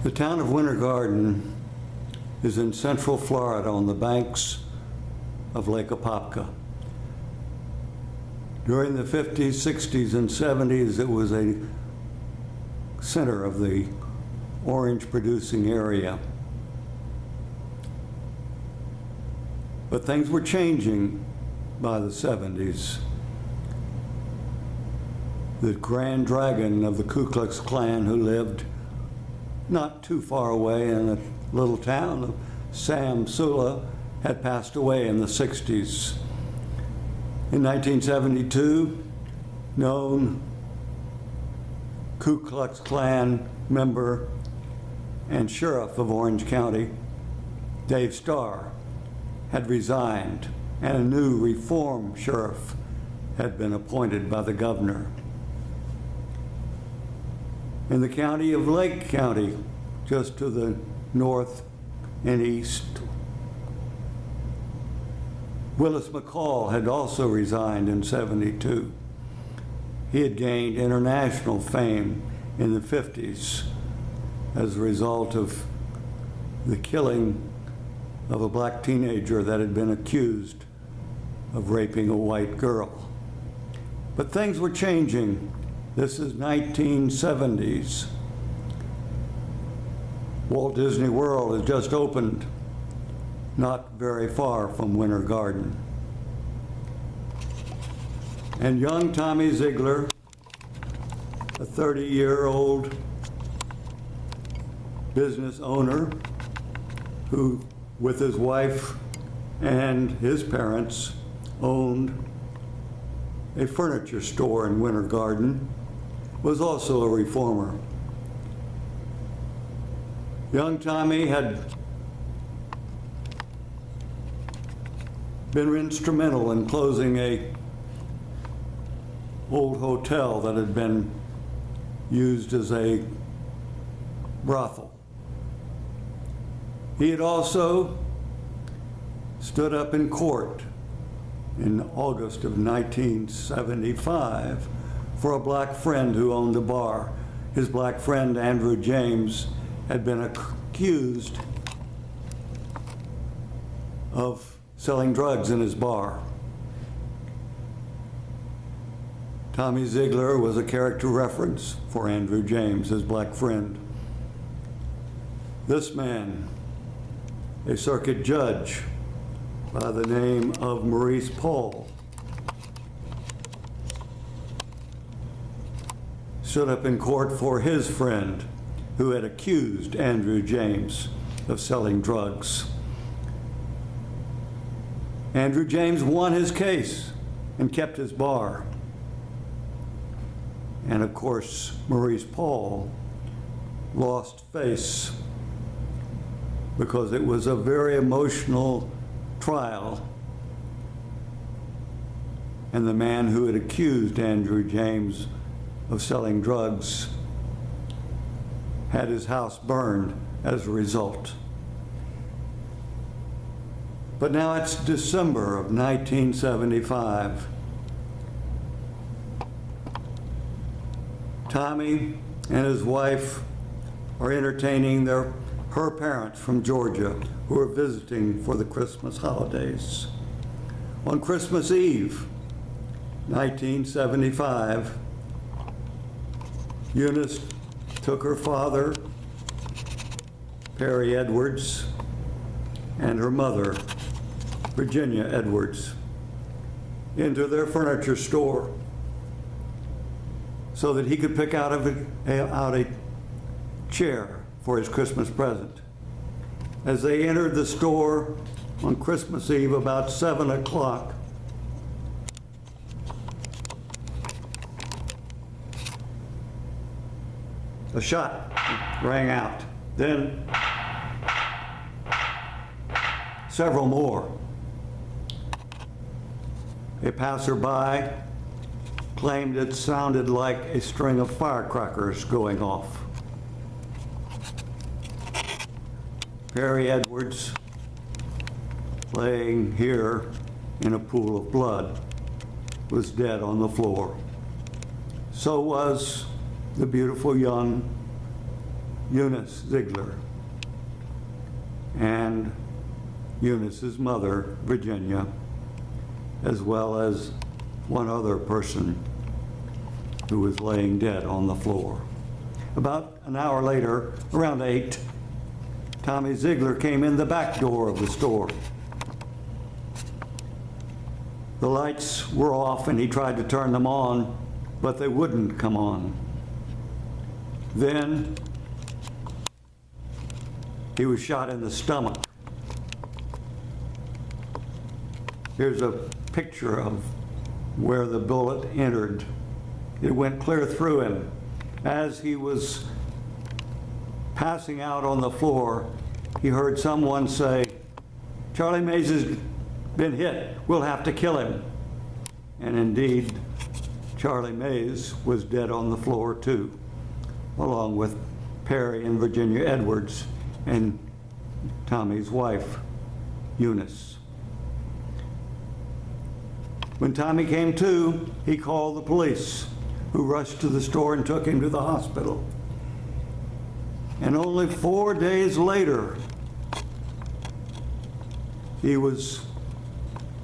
The town of Winter Garden is in central Florida on the banks of Lake Apopka. During the 50s, 60s, and 70s, it was a center of the orange producing area. But things were changing by the 70s. The Grand Dragon of the Ku Klux Klan, who lived not too far away in a little town of Sam Sula, had passed away in the 60s. In 1972, known Ku Klux Klan member and sheriff of Orange County, Dave Starr, had resigned, and a new reform sheriff had been appointed by the governor. In the county of Lake County, just to the north and east, Willis McCall had also resigned in '72. He had gained international fame in the 50s as a result of the killing of a black teenager that had been accused of raping a white girl. But things were changing. This is 1970s. Walt Disney World has just opened, not very far from Winter Garden. And young Tommy Zeigler, a 30-year-old business owner who, with his wife and his parents, owned a furniture store in Winter Garden, was also a reformer. Young Tommy had been instrumental in closing a old hotel that had been used as a brothel. He had also stood up in court in August of 1975 for a black friend who owned a bar. His black friend, Andrew James, had been accused of selling drugs in his bar. Tommy Zeigler was a character reference for Andrew James, his black friend. This man, a circuit judge by the name of Maurice Paul, stood up in court for his friend who had accused Andrew James of selling drugs. Andrew James won his case and kept his bar. And of course, Maurice Paul lost face because it was a very emotional trial. And the man who had accused Andrew James of selling drugs had his house burned as a result. But now it's December of 1975. Tommy and his wife are entertaining her parents from Georgia who are visiting for the Christmas holidays. On Christmas Eve, 1975, Eunice took her father, Perry Edwards, and her mother, Virginia Edwards, into their furniture store so that he could pick out a chair for his Christmas present. As they entered the store on Christmas Eve about 7 o'clock, a shot rang out. Then several more. A passerby claimed it sounded like a string of firecrackers going off. Perry Edwards, laying here in a pool of blood, was dead on the floor. So was the beautiful young Eunice Zeigler and Eunice's mother, Virginia, as well as one other person who was laying dead on the floor. About an hour later, around 8, Tommy Zeigler came in the back door of the store. The lights were off and he tried to turn them on, but they wouldn't come on. Then he was shot in the stomach. Here's a picture of where the bullet entered. It went clear through him. As he was passing out on the floor, he heard someone say, "Charlie Mays has been hit. We'll have to kill him." And indeed, Charlie Mays was dead on the floor too, along with Perry and Virginia Edwards and Tommy's wife, Eunice. When Tommy came to, he called the police, who rushed to the store and took him to the hospital. And only 4 days later, he was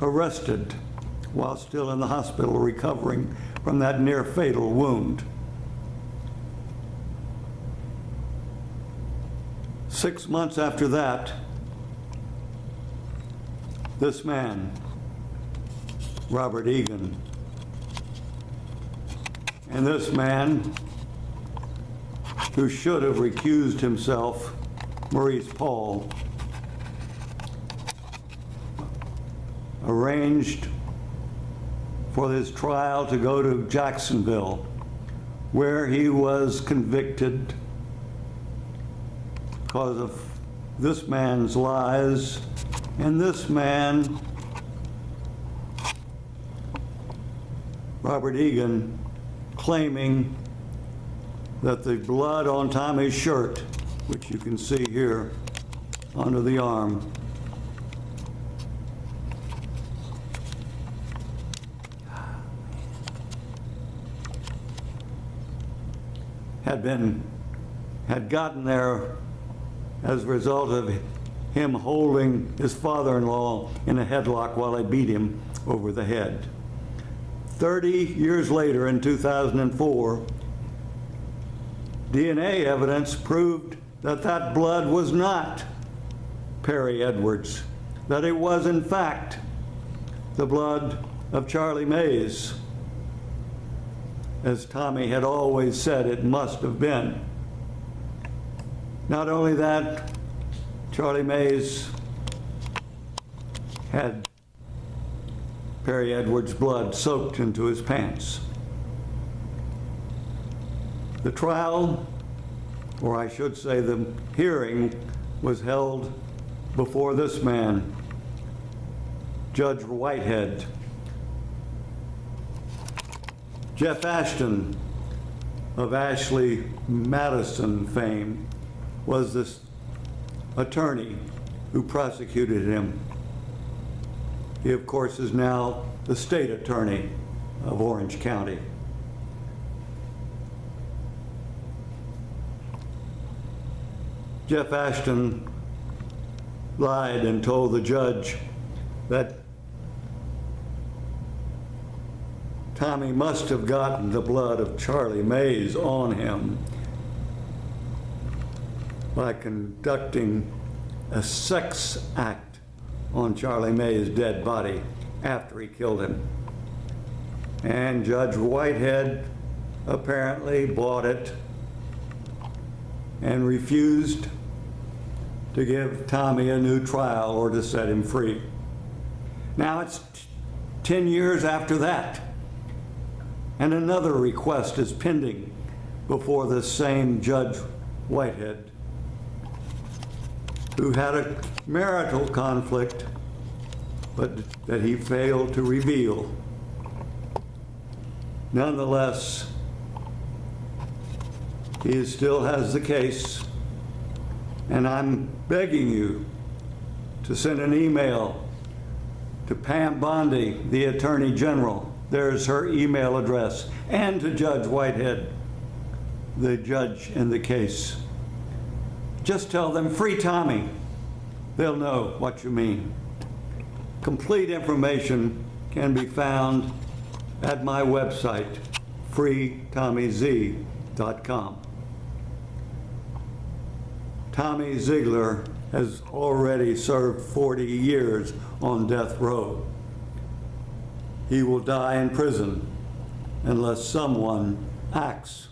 arrested while still in the hospital recovering from that near fatal wound. 6 months after that, this man, Robert Egan, and this man who should have recused himself, Maurice Paul, arranged for his trial to go to Jacksonville, where he was convicted because of this man's lies and this man, Robert Egan, claiming that the blood on Tommy's shirt, which you can see here under the arm, had gotten there as a result of him holding his father-in-law in a headlock while they beat him over the head. 30 years later, in 2004, DNA evidence proved that that blood was not Perry Edwards, that it was in fact the blood of Charlie Mays, as Tommy had always said it must have been. Not only that, Charlie Mays had Perry Edwards' blood soaked into his pants. The trial, or I should say the hearing, was held before this man, Judge Whitehead. Jeff Ashton of Ashley Madison fame was this attorney who prosecuted him. He, of course, is now the state attorney of Orange County. Jeff Ashton lied and told the judge that Tommy must have gotten the blood of Charlie Mays on him by conducting a sex act on Charlie Mays' dead body after he killed him. And Judge Whitehead apparently bought it and refused to give Tommy a new trial or to set him free. Now it's 10 years after that, and another request is pending before this same Judge Whitehead, who had a marital conflict, but that he failed to reveal. Nonetheless, he still has the case, and I'm begging you to send an email to Pam Bondi, the Attorney General. There's her email address, and to Judge Whitehead, the judge in the case, just tell them "Free Tommy." They'll know what you mean. Complete information can be found at my website, freetommyz.com. Tommy Zeigler has already served 40 years on death row. He will die in prison unless someone acts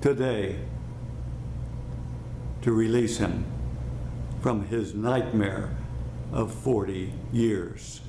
today to release him from his nightmare of 40 years.